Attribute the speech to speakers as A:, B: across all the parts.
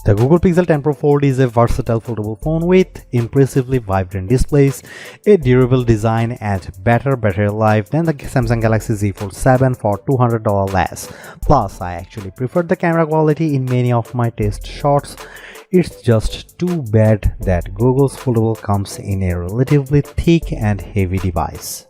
A: The Google Pixel 10 Pro Fold is a versatile foldable phone with impressively vibrant displays, a durable design, and better battery life than the Samsung Galaxy Z Fold 7 for $200 less. Plus, I actually prefer the camera quality in many of my test shots. It's just too bad that Google's Foldable comes in a relatively thick and heavy device.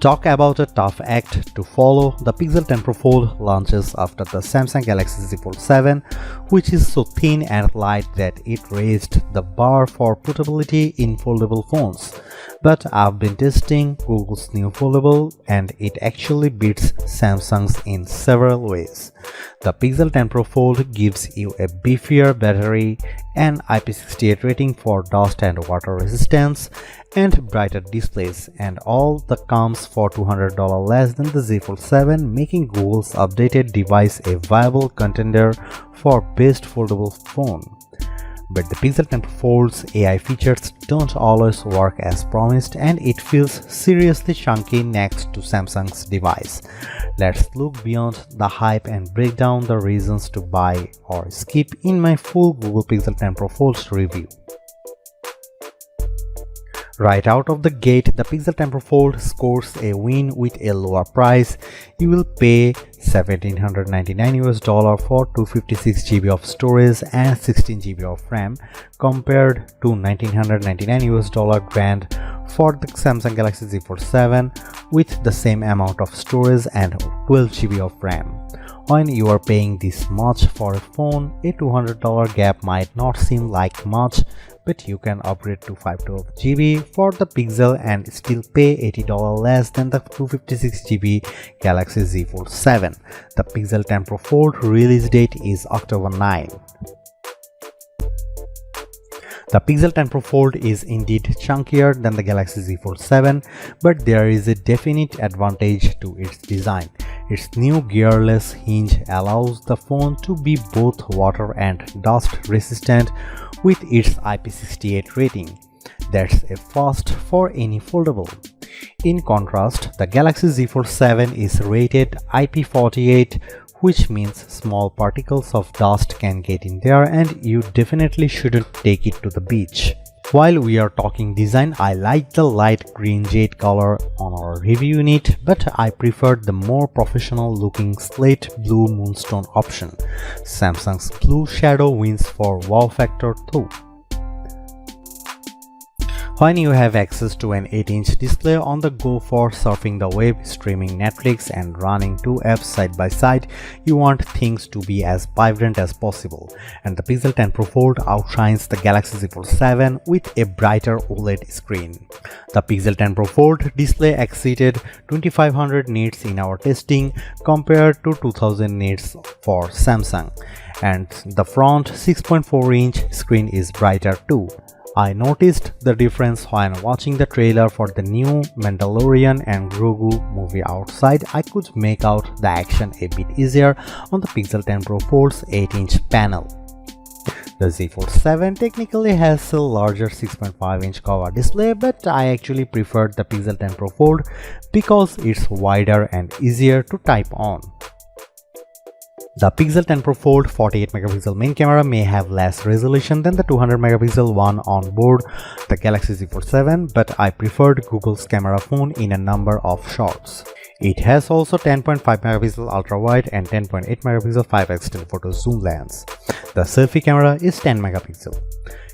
A: Talk about a tough act to follow. The Pixel 10 Pro Fold launches after the Samsung Galaxy Z Fold 7, which is so thin and light that it raised the bar for portability in foldable phones. But I've been testing Google's new foldable and it actually beats Samsung's in several ways. The Pixel 10 Pro Fold gives you a beefier battery, an IP68 rating for dust and water resistance, and brighter displays, and all the comes for $200 less than the Z Fold 7, making Google's updated device a viable contender for best foldable phone. But the Pixel 10 Pro Fold's AI features don't always work as promised, and it feels seriously chunky next to Samsung's device. Let's look beyond the hype and break down the reasons to buy or skip in my full Google Pixel 10 Pro Fold review. Right out of the gate, the Pixel 10 Pro Fold scores a win with a lower price. You will pay $1,799 for 256 GB of storage and 16 GB of RAM compared to $1,999 grand for the Samsung Galaxy Z Fold 7 with the same amount of storage and 12 GB of RAM. When you are paying this much for a phone, a $200 gap might not seem like much, but you can upgrade to 512 GB for the Pixel and still pay $80 less than the 256 GB Galaxy Z Fold 7. The Pixel 10 Pro Fold release date is October 9. The Pixel 10 Pro Fold is indeed chunkier than the Galaxy Z Fold 7, but there is a definite advantage to its design. Its new gearless hinge allows the phone to be both water and dust resistant with its IP68 rating. That's a first for any foldable. In contrast, the Galaxy Z Fold 7 is rated IP48, which means small particles of dust can get in there and you definitely shouldn't take it to the beach. While we are talking design, I like the light green jade color on our review unit, but I preferred the more professional looking slate blue moonstone option. Samsung's blue shadow wins for wow factor too. When you have access to an 8-inch display on the go for surfing the web, streaming Netflix, and running two apps side by side, you want things to be as vibrant as possible. And the Pixel 10 Pro Fold outshines the Galaxy Z Fold 7 with a brighter OLED screen. The Pixel 10 Pro Fold display exceeded 2500 nits in our testing compared to 2000 nits for Samsung. And the front 6.4-inch screen is brighter too. I noticed the difference when watching the trailer for the new Mandalorian and Grogu movie outside. I could make out the action a bit easier on the Pixel 10 Pro Fold's 8-inch panel. The Z Fold 7 technically has a larger 6.5-inch cover display, but I actually preferred the Pixel 10 Pro Fold because it's wider and easier to type on. The Pixel 10 Pro Fold 48MP main camera may have less resolution than the 200MP one on board the Galaxy Z Fold 7, but I preferred Google's camera phone in a number of shots. It has also 10.5MP ultra-wide and 10.8MP 5x telephoto zoom lens. The selfie camera is 10MP.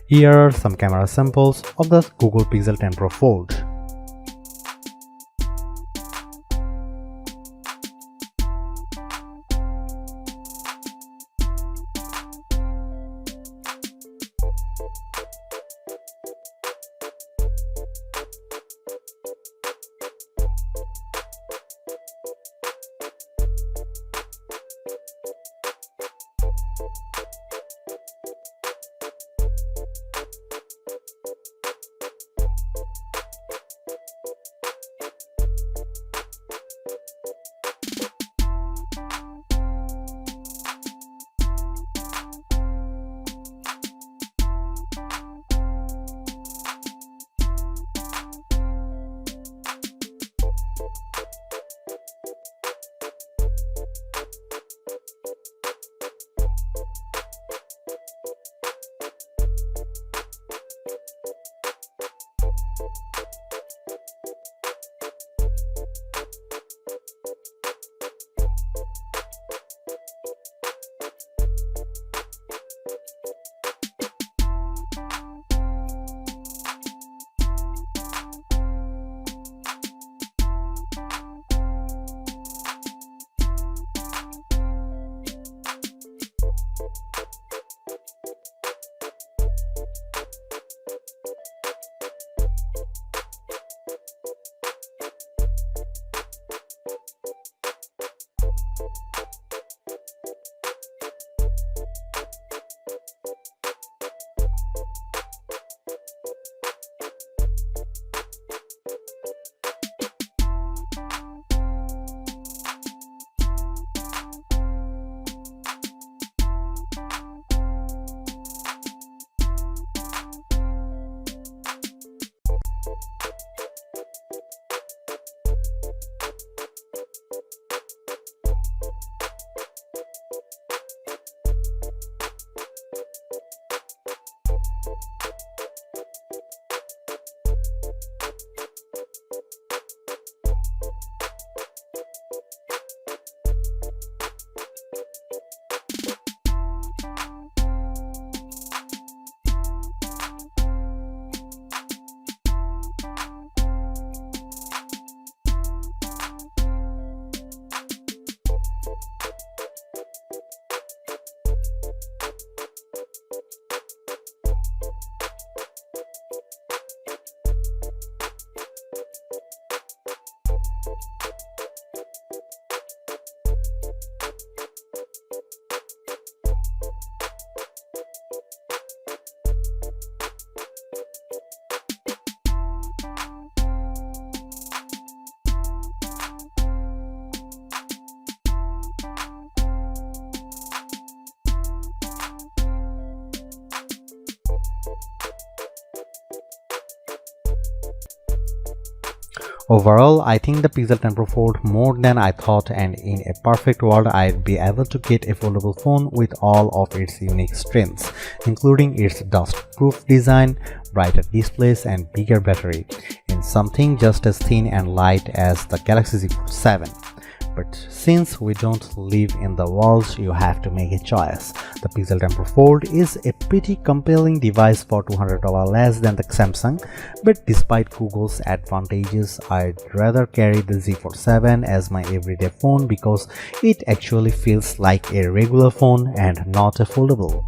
A: Here are some camera samples of the Google Pixel 10 Pro Fold. Overall, I think the Pixel 10 Pro Fold more than I thought, and in a perfect world I'd be able to get a foldable phone with all of its unique strengths, including its dust-proof design, brighter displays and bigger battery, in something just as thin and light as the Galaxy Z Fold 7. But since we don't live in the world, you have to make a choice. The Pixel 10 Pro Fold is a pretty compelling device for $200 less than the Samsung, but despite Google's advantages, I'd rather carry the Z Fold 7 as my everyday phone because it actually feels like a regular phone and not a foldable.